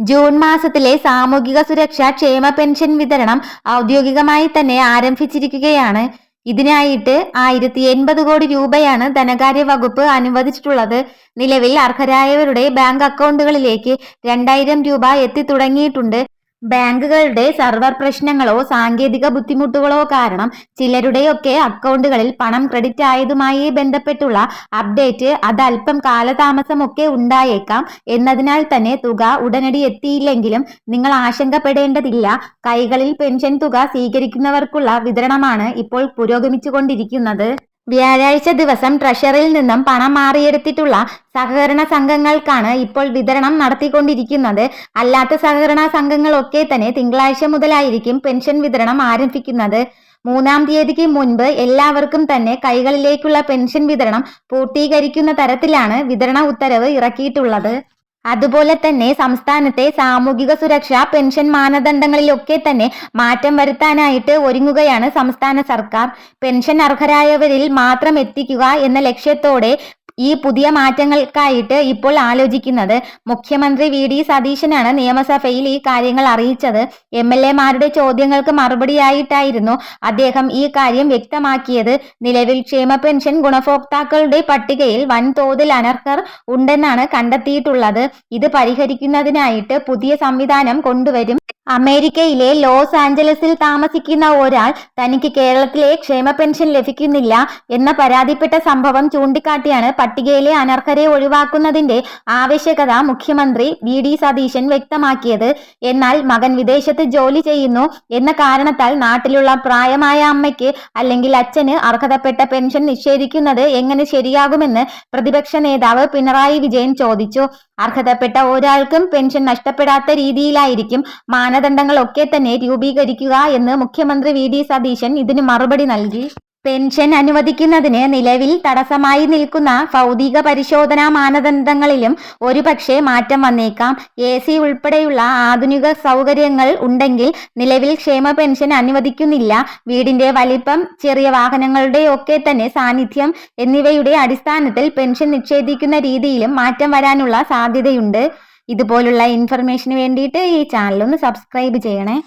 June മാസത്തിലെ സാമൂഹിക സുരക്ഷാ ക്ഷേമ പെൻഷൻ വിതരണം ഔദ്യോഗികമായി തന്നെ ആരംഭിച്ചിരിക്കുകയാണ്. ഇതിനായിട്ട് 1080 കോടി രൂപയാണ് ധനകാര്യ വകുപ്പ് അനുവദിച്ചിട്ടുള്ളത്. നിലവിൽ അർഹരായവരുടെ ബാങ്ക് അക്കൗണ്ടുകളിലേക്ക് 2000 രൂപ എത്തിത്തുടങ്ങിയിട്ടുണ്ട്. ബാങ്കുകളുടെ സർവർ പ്രശ്നങ്ങളോ സാങ്കേതിക ബുദ്ധിമുട്ടുകളോ കാരണം ചിലരുടെയൊക്കെ അക്കൗണ്ടുകളിൽ പണം ക്രെഡിറ്റ് ആയതുമായി ബന്ധപ്പെട്ടുള്ള അപ്ഡേറ്റ് അതല്പം കാലതാമസമൊക്കെ ഉണ്ടായേക്കാം. എന്നതിനാൽ തന്നെ തുക ഉടനടി എത്തിയില്ലെങ്കിലും നിങ്ങൾ ആശങ്കപ്പെടേണ്ടതില്ല. കൈകളിൽ പെൻഷൻ തുക സ്വീകരിക്കുന്നവർക്കുള്ള വിതരണമാണ് ഇപ്പോൾ പുരോഗമിച്ചുകൊണ്ടിരിക്കുന്നത്. വ്യാഴാഴ്ച ദിവസം ട്രഷറിയിൽ നിന്നും പണം മാറിയെടുത്തിട്ടുള്ള സഹകരണ സംഘങ്ങൾക്കാണ് ഇപ്പോൾ വിതരണം നടത്തിക്കൊണ്ടിരിക്കുന്നത്. അല്ലാത്ത സഹകരണ സംഘങ്ങളൊക്കെ തന്നെ തിങ്കളാഴ്ച മുതലായിരിക്കും പെൻഷൻ വിതരണം ആരംഭിക്കുന്നത്. 3-ാം തീയതിക്ക് മുൻപ് എല്ലാവർക്കും തന്നെ കൈകളിലേക്കുള്ള പെൻഷൻ വിതരണം പൂർത്തീകരിക്കുന്ന തരത്തിലാണ് വിതരണ ഉത്തരവ് ഇറക്കിയിട്ടുള്ളത്. അതുപോലെ തന്നെ സംസ്ഥാനത്തെ സാമൂഹിക സുരക്ഷാ പെൻഷൻ മാനദണ്ഡങ്ങളിലൊക്കെ തന്നെ മാറ്റം വരുത്താനായിട്ട് ഒരുങ്ങുകയാണ് സംസ്ഥാന സർക്കാർ. പെൻഷൻ അർഹരായവരിൽ മാത്രം എത്തിക്കുക എന്ന ലക്ഷ്യത്തോടെ ഈ പുതിയ മാറ്റങ്ങൾക്കായിട്ട് ഇപ്പോൾ ആലോചിക്കുന്നത്. മുഖ്യമന്ത്രി വി.ഡി. സതീശനാണ് നിയമസഭയിൽ ഈ കാര്യങ്ങൾ അറിയിച്ചത്. MLA-മാരുടെ ചോദ്യങ്ങൾക്ക് മറുപടിയായിട്ടായിരുന്നു അദ്ദേഹം ഈ കാര്യം വ്യക്തമാക്കിയത്. നിലവിൽ ക്ഷേമ പെൻഷൻ ഗുണഭോക്താക്കളുടെ പട്ടികയിൽ വൻതോതിൽ അനർഹർ ഉണ്ടെന്നാണ് കണ്ടെത്തിയിട്ടുള്ളത്. ഇത് പരിഹരിക്കുന്നതിനായിട്ട് പുതിയ സംവിധാനം കൊണ്ടുവരും. അമേരിക്കയിലെ ലോസ് ആഞ്ചലസിൽ താമസിക്കുന്ന ഒരാൾ തനിക്ക് കേരളത്തിലെ ക്ഷേമ പെൻഷൻ ലഭിക്കുന്നില്ല എന്ന പരാതിപ്പെട്ട സംഭവം ചൂണ്ടിക്കാട്ടിയാണ് പട്ടികയിലെ അനർഹരെ ഒഴിവാക്കുന്നതിന്റെ ആവശ്യകത മുഖ്യമന്ത്രി വി.ഡി. സതീശൻ വ്യക്തമാക്കിയത്. എന്നാൽ മകൻ വിദേശത്ത് ജോലി ചെയ്യുന്നു എന്ന കാരണത്താൽ നാട്ടിലുള്ള പ്രായമായ അമ്മയ്ക്ക് അല്ലെങ്കിൽ അച്ഛന് അർഹതപ്പെട്ട പെൻഷൻ നിഷേധിക്കുന്നത് എങ്ങനെ ശരിയാകുമെന്ന് പ്രതിപക്ഷ നേതാവ് പിണറായി വിജയൻ ചോദിച്ചു. അർഹതപ്പെട്ട ഒരാൾക്കും പെൻഷൻ നഷ്ടപ്പെടാത്ത രീതിയിലായിരിക്കും മാനദണ്ഡങ്ങളൊക്കെ തന്നെ രൂപീകരിക്കുക എന്ന് മുഖ്യമന്ത്രി വി.ഡി. സതീശൻ ഇതിന് മറുപടി നൽകി. പെൻഷൻ അനുവദിക്കുന്നതിന് നിലവിൽ തടസ്സമായി നിൽക്കുന്ന ഭൗതിക പരിശോധനാ മാനദണ്ഡങ്ങളിലും ഒരുപക്ഷെ മാറ്റം വന്നേക്കാം. AC ഉൾപ്പെടെയുള്ള ആധുനിക സൗകര്യങ്ങൾ ഉണ്ടെങ്കിൽ നിലവിൽ ക്ഷേമ പെൻഷൻ അനുവദിക്കുന്നില്ല. വീടിന്റെ വലിപ്പം, ചെറിയ വാഹനങ്ങളുടെ ഒക്കെ തന്നെ സാന്നിധ്യം എന്നിവയുടെ അടിസ്ഥാനത്തിൽ പെൻഷൻ നിഷേധിക്കുന്ന രീതിയിലും മാറ്റം വരാനുള്ള സാധ്യതയുണ്ട്. ഇതുപോലുള്ള ഇൻഫർമേഷന് വേണ്ടിയിട്ട് ഈ ചാനൽ ഒന്ന് സബ്സ്ക്രൈബ് ചെയ്യണേ.